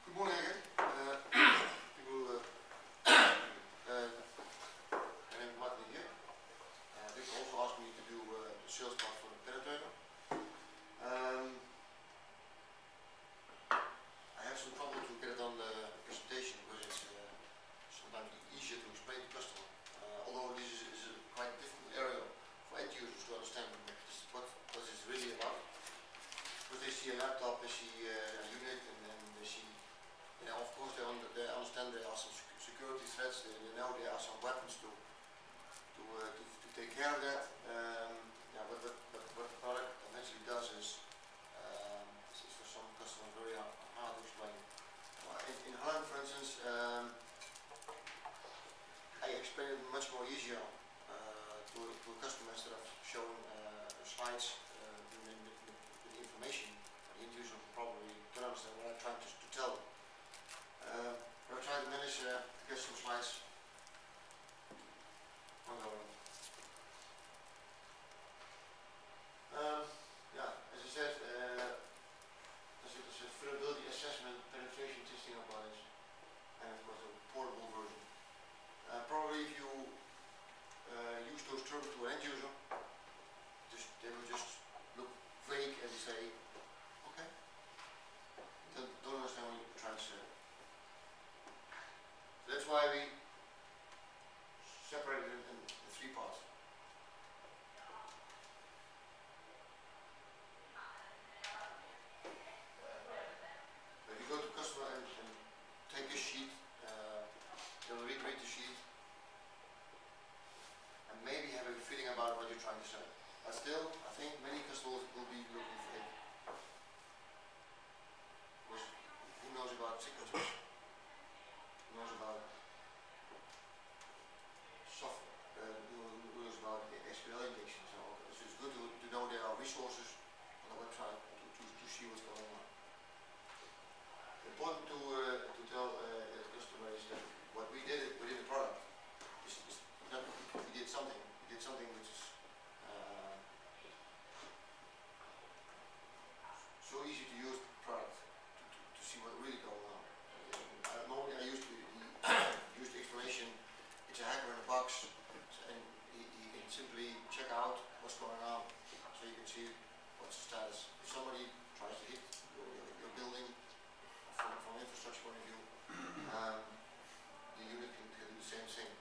Good morning again. People, my name is Martin here. They also asked me to do the sales part for the Penetrator. I have some trouble to get it on the presentation because it's sometimes easier to explain to the customer. Although this is a quite difficult area for end users to understand what this is really about. Because they see a laptop, they see a unit, and then they see. Yeah, of course they understand there are some security threats, they know there are some weapons to take care of that. Yeah, but what the product eventually does is for some customers very hard to explain. In Holland, for instance, I explain it much more easier to a customer instead of showing slides with the information. The end user probably don't understand what I'm trying to tell them. We're trying to manage to get some slides ongoing. Yeah, as I said, there's a vulnerability assessment, penetration testing of lines, and of course a portable version. Probably if you use those terms to an end user, they will just look vague and say, okay, don't understand what you're trying to say. That's why we separated it in three parts. If you go to customer and take this sheet, they'll read the sheet and maybe have a feeling about what you're trying to say. But still, I think many customers will be looking for it. Because who knows about signatures? Who knows about software, who knows about the SQL injection. So it's good to know there are resources on the website to see what's going on. Important to tell the customer is that what we did within the product is not we did something which is so easy to use product to see what's really going on. Normally I use the explanation. It's a hacker in a box, and he can simply check out what's going on, so you can see what's the status. If somebody tries to hit your building from infrastructure point of view, the unit can do the same thing.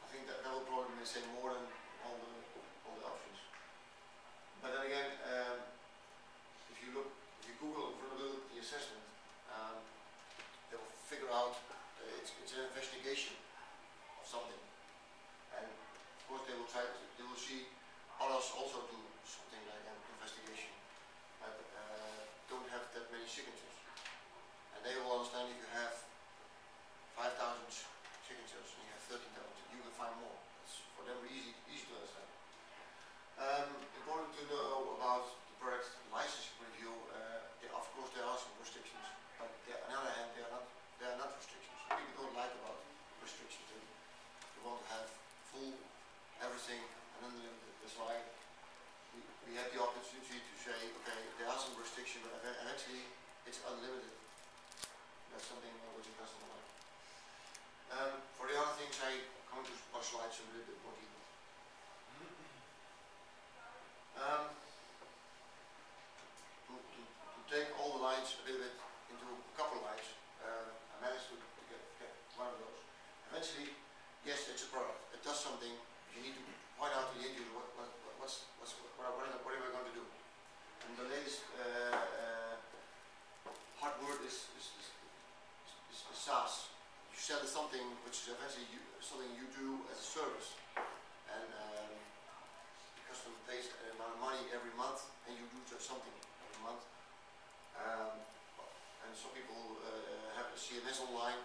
I think that will probably say more than all the options. But then again, if you Google vulnerability assessment, they will figure out it's an investigation of something, and of course they will see others also do something like an investigation, but don't have that many signatures, and they will understand if you have 5,000 signatures and you have 13,000, you will find more. It's for them easy to understand. Important to know about the product licensing review. Of course there are some restrictions, but on the other hand they are not restrictions. People don't like about restrictions. They want to have full everything and unlimited. That's why we have the opportunity to say, okay, there are some restrictions, but eventually it's unlimited. That's something which a customer likes. For the other things, I come to our slides a little bit more detail. To take all the lines a little bit into a couple of lines, I managed to get one of those. Eventually, yes, it's a product. It does something. You need to point out to the end user what am I going to do. And the latest hard word is SaaS. You sell something which is eventually something you do as a service, and the customer pays an amount of money every month, and you do just something every month. And some people have a CMS online,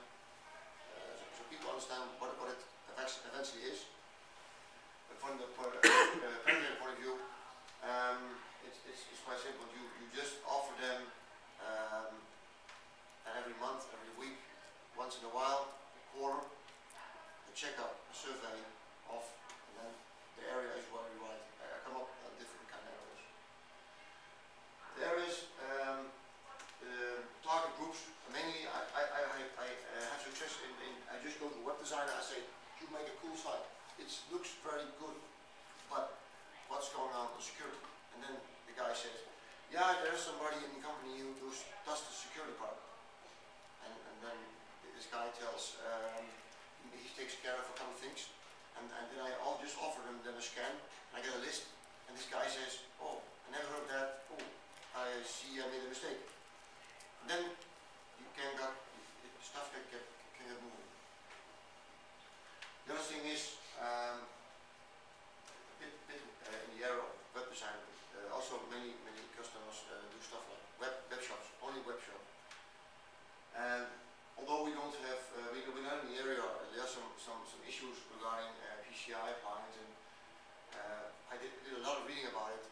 so people understand what it eventually is. But from the Penetrator point of view, it's quite simple. You just offer them every month, every week, once in a while, a quarter, a checkup, a survey of, and then the area is where you write. I come up with different kind of areas. The areas, the target groups, mainly I it looks very good, but what's going on with security? And then the guy says, yeah, there's somebody in the company who does the security part. And then this guy tells, he takes care of a couple of things, and then I'll just offer them then a scan, and I get a list, and this guy says, oh, I never heard that, oh, I see I made a mistake. And then you can get, stuff can get moving. The other thing is, a bit in the area of web design, also many customers do stuff like web shops, only web shop. And although we don't have, we're not in the area, there are some issues regarding PCI pipelines, and I did a lot of reading about it.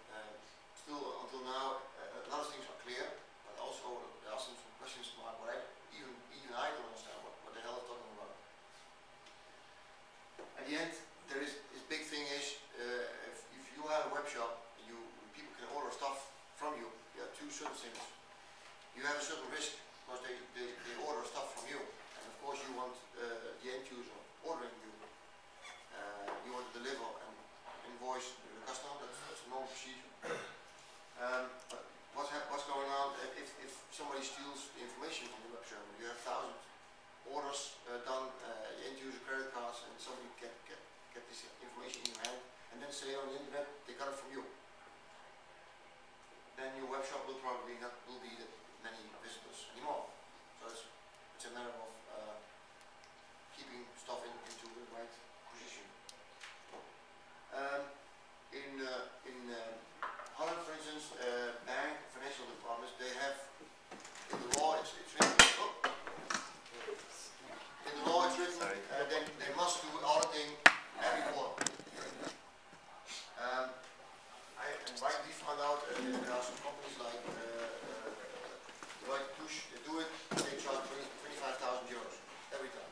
Still, until now, a lot of things are clear, but also there are some questions mark what even I don't understand what the hell is talking about. At the end, there is this big thing is if you have a web shop, people can order stuff from you. There are two certain things. You have a certain risk because they order stuff from you, and of course you want the end user ordering you. You want to deliver and invoice the customer. That's a normal procedure. But what's going on if somebody steals the information from the web server? You have thousands orders done, end user credit cards, and somebody get this information in your hand, and then say on the internet they got it from you. Then your web shop will probably not be that many visitors anymore. So it's a matter of keeping stuff into the right position. In Holland, for instance, bank, financial departments, they have in the law it's written. In the law it's written they must do auditing every quarter. And rightly found out there are some companies like Right Push, they do it, they charge 25,000 euros every time.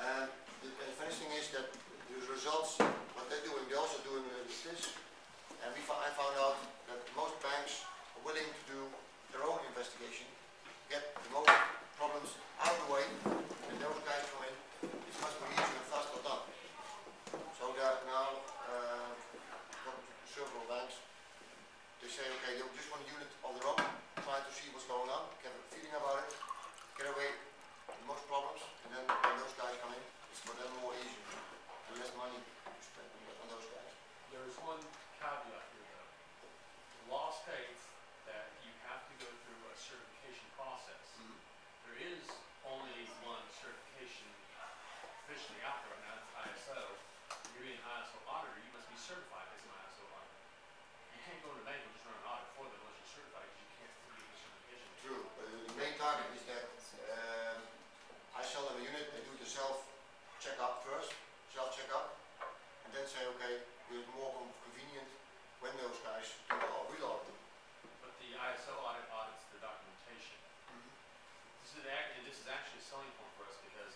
And the funny thing is that the results, what they're doing, they're also doing this. And I found out that most banks are willing to do their own investigation, get the most problems out of the way, and those guys come in. It's much more easier and faster done. So that now, several banks, they say, okay, they just want a unit of their own, try to see what's going on, get a feeling about it, get away with most problems, and then when those guys come in, it's for them more easy and less money to spend on those guys. There is one caveat here though. The law states that you have to go through a certification process. Mm-hmm. There is only one certification officially out there, and that's ISO. If you're being an ISO auditor, you must be certified as an ISO auditor. You can't go to the bank and just run an audit for them unless you're certified, because you can't get the certification. True. The main target is that I sell them a unit, they do the self-checkup first, self-checkup, and then say, okay, we're more convenient when those guys do real audit. But the ISO audit audits the documentation. Mm-hmm. This is actually a selling point for us, because